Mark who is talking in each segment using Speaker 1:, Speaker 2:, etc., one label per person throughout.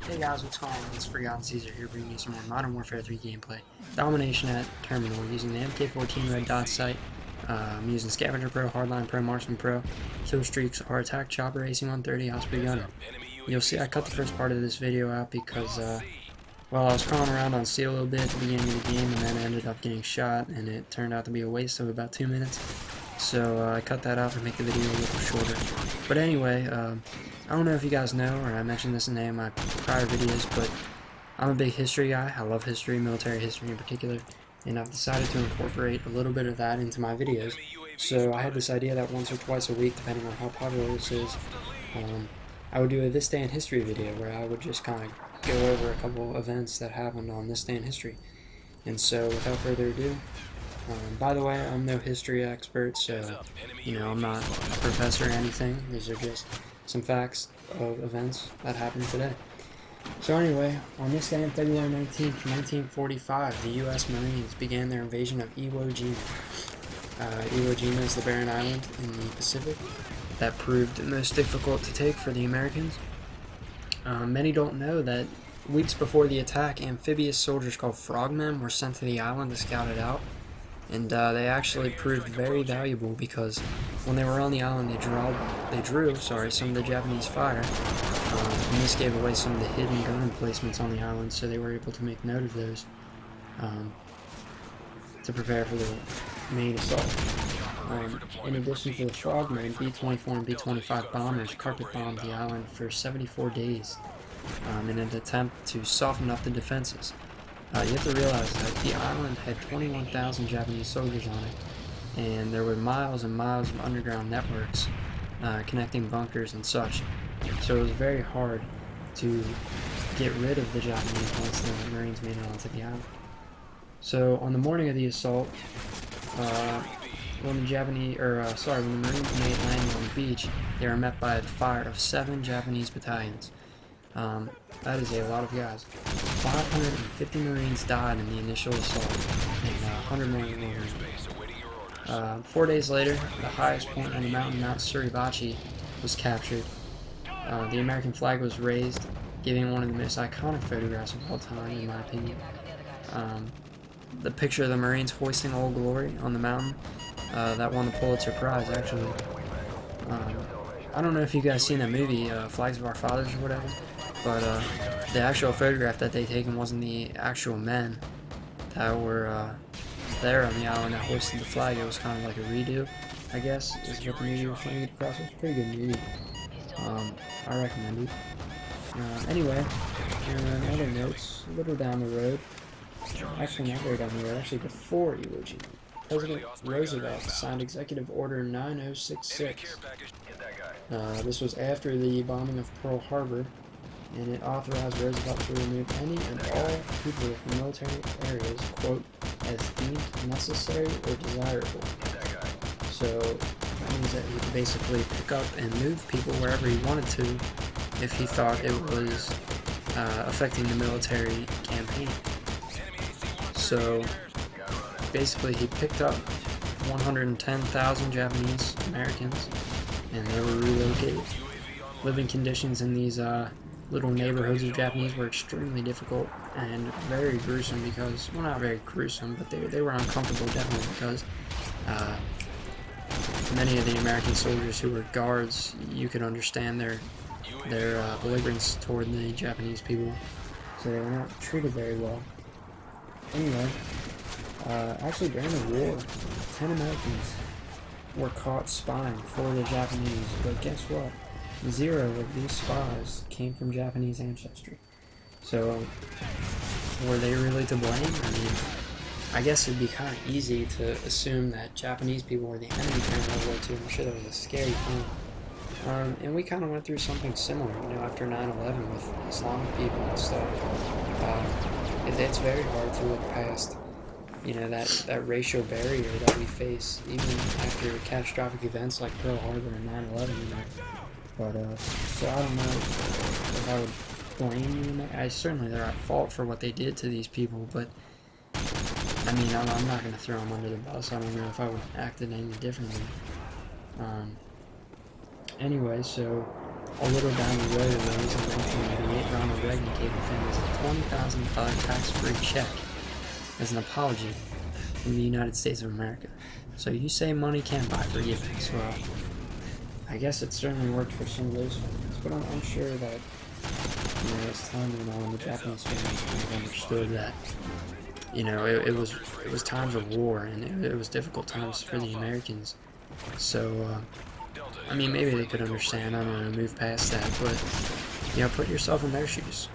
Speaker 1: Hey guys, what's going on? It's Forgotten Caesar here bringing you some more Modern Warfare 3 gameplay. Domination Terminal using the Mk14 Red Dot sight. I'm using Scavenger Pro, Hardline Pro, Marksman Pro, Kill Streaks, R Attack, Chopper, AC-130, Osprey Gunner. You'll see I cut the first part of this video out because, well, I was crawling around on C a little bit at the beginning of the game and then I ended up getting shot and it turned out to be a waste of about 2 minutes. So I cut that out to make the video a little shorter. But anyway, I don't know if you guys know, or I mentioned this in any of my prior videos, but I'm a big history guy. I love history, military history in particular, and I've decided to incorporate a little bit of that into my videos. So I had this idea that once or twice a week, depending on how popular this is, I would do a This Day in History video where I would just kind of go over a couple events that happened on this day in history. And so without further ado, by the way, I'm no history expert, so, you know, I'm not a professor or anything. These are just some facts of events that happened today. So anyway, on this day on February 19th, 1945, the U.S. Marines began their invasion of Iwo Jima. Iwo Jima is the barren island in the Pacific that proved the most difficult to take for the Americans. Many don't know that weeks before the attack, amphibious soldiers called frogmen were sent to the island to scout it out. And they actually proved very valuable because when they were on the island, they drew some of the Japanese fire, and this gave away some of the hidden gun emplacements on the island, so they were able to make note of those to prepare for the main assault. In addition to the frogmen, B-24 and B-25 bombers carpet bombed the island for 74 days in an attempt to soften up the defenses. You have to realize that the island had 21,000 Japanese soldiers on it, and there were miles and miles of underground networks connecting bunkers and such. So it was very hard to get rid of the Japanese once the Marines made it onto the island. So on the morning of the assault, when the Marines made landing on the beach, they were met by the fire of 7 Japanese battalions. That is a lot of guys. 550 Marines died in the initial assault, and 100 more were wounded. 4 days later, the highest point on the mountain, Mount Suribachi, was captured. The American flag was raised, giving one of the most iconic photographs of all time, in my opinion. The picture of the Marines hoisting Old Glory on the mountain, that won the Pulitzer Prize, actually. I don't know if you guys seen that movie, Flags of Our Fathers or whatever, but the actual photograph that they taken wasn't the actual men that were there on the island that hoisted the flag. It was kind of like a redo, I guess, is what the movie was trying to get across. It's a pretty good movie. I recommend it. Anyway, in other notes, a little down the road, actually not very down the road, actually before Iwo Jima, President Roosevelt signed Executive Order 9066. This was after the bombing of Pearl Harbor, and it authorized Roosevelt to remove any and all people from military areas, quote, as deemed necessary or desirable. So that means that he could basically pick up and move people wherever he wanted to if he thought it was affecting the military campaign. So basically he picked up 110,000 Japanese Americans, and they were relocated. Living conditions in these little neighborhoods of Japanese were extremely difficult and very gruesome because, well, not very gruesome, but they were uncomfortable definitely because many of the American soldiers who were guards, you could understand their belligerence toward the Japanese people, so they were not treated very well. Anyway, actually during the war, 10 Americans were caught spying for the Japanese, but guess what? 0 of these spies came from Japanese ancestry. So, were they really to blame? I mean, I guess it'd be kind of easy to assume that Japanese people were the enemy during World War II. I'm sure that was a scary time. And we kind of went through something similar, you know, after 9/11 with Islamic people and stuff. It's very hard to look past, you know, that racial barrier that we face, even after catastrophic events like Pearl Harbor and 9/11, you know. But, so I don't know if I would blame them. Certainly they're at fault for what they did to these people, but, I mean, I'm not going to throw them under the bus. I don't know if I would have acted any differently. Anyway, so a little down the road, in 1988, Ronald Reagan gave the families a $20,000 tax-free check as an apology from the United States of America. So you say money can't buy forgiveness. Well, I guess it certainly worked for some of those families, but I'm sure that, you know, as time went on, the Japanese families kind of understood that, you know, it was times of war, and it was difficult times for the Americans. So, I mean, maybe they could understand, I don't know, move past that, but, you know, put yourself in their shoes.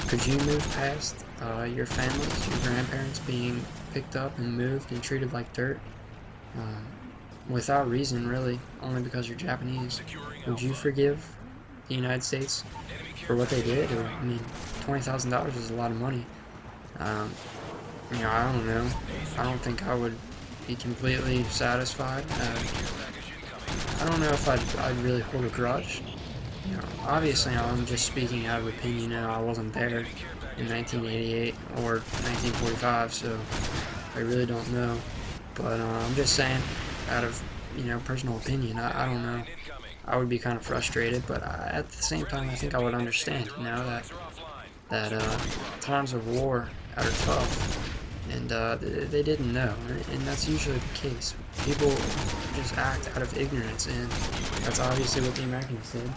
Speaker 1: Could you move past your families, your grandparents being picked up and moved and treated like dirt? Without reason, really, only because you're Japanese. Would you forgive the United States for what they did? Or, I mean, $20,000 is a lot of money. You know, I don't know. I don't think I would be completely satisfied. I don't know if I'd really hold a grudge. You know, obviously I'm just speaking out of opinion. You know, I wasn't there in 1988 or 1945, so I really don't know. But I'm just saying, out of, you know, personal opinion, I don't know. I would be kind of frustrated, but at the same time, I think I would understand, you know, that times of war are tough, and they didn't know, and that's usually the case. People just act out of ignorance, and that's obviously what the Americans did.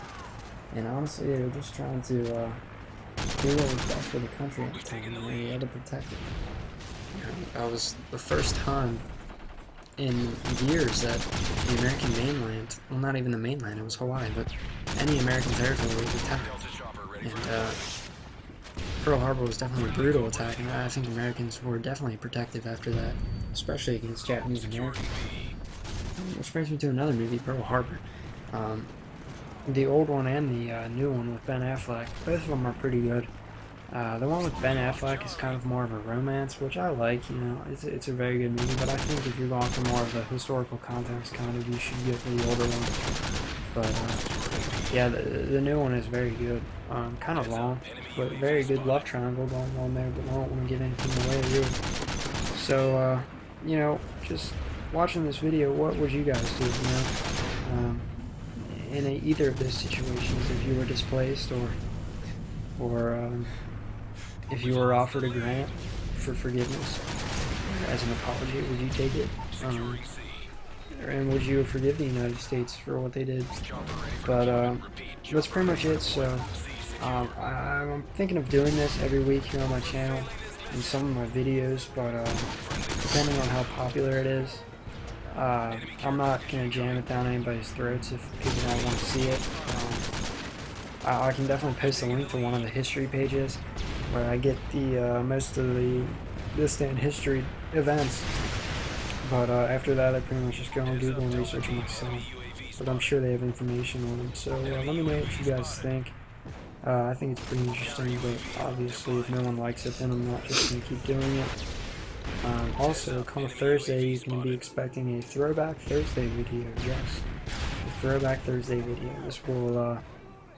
Speaker 1: And honestly, they were just trying to do what was best for the country at the time, and they had to protect it. You know, that was the first time in years that the American mainland, well, not even the mainland, it was Hawaii, but any American territory was attacked. And Pearl Harbor was definitely a brutal attack, and I think Americans were definitely protective after that, especially against Japanese Americans. Which brings me to another movie, Pearl Harbor. The old one and the new one with Ben Affleck, both of them are pretty good. The one with Ben Affleck is kind of more of a romance, which I like, you know, it's a very good movie, but I think if you're going for more of the historical context kind of, you should go for the older one. But, yeah, the new one is very good. Kind of long, but very good love triangle going on there, but I don't want to give anything away, really. So, you know, just watching this video, what would you guys do, you know? In either of those situations, if you were displaced or if you were offered a grant for forgiveness as an apology, would you take it? And would you forgive the United States for what they did? But that's pretty much it. So I'm thinking of doing this every week here on my channel in some of my videos, but depending on how popular it is, I'm not going to jam it down anybody's throats if people don't want to see it. I can definitely post a link to one of the history pages where I get the most of the this day in history events. But after that, I pretty much just go on Google and research them myself. But I'm sure they have information on them. So let me know what you guys think. I think it's pretty interesting, but obviously if no one likes it, then I'm not just going to keep doing it. Also, come Thursday, you can be expecting a Throwback Thursday video. Yes, a Throwback Thursday video. This will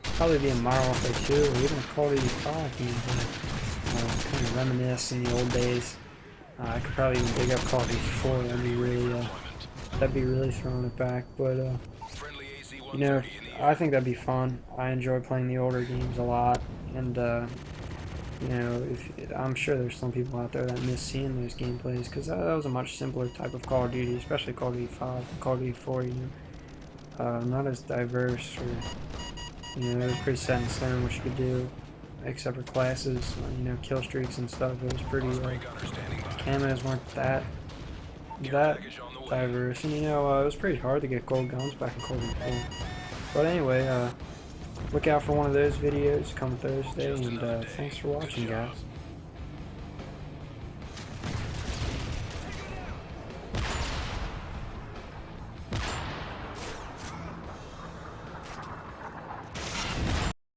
Speaker 1: probably be a Modern Warfare 2 or even a Call of Duty 5 gameplay. Kind of reminisce in the old days. I could probably even dig up Call of Duty 4. That'd be really throwing it back. But you know, I think that'd be fun. I enjoy playing the older games a lot, and you know, I'm sure there's some people out there that miss seeing those gameplays, because that was a much simpler type of Call of Duty, especially Call of Duty 5, Call of Duty 4, you know. Not as diverse, or, you know, it was pretty set in stone what you could do, except for classes, you know, kill streaks and stuff. It was pretty, camos weren't that diverse, and, you know, it was pretty hard to get gold guns back in Call of Duty 4. But anyway, look out for one of those videos come Thursday, and thanks for watching, guys.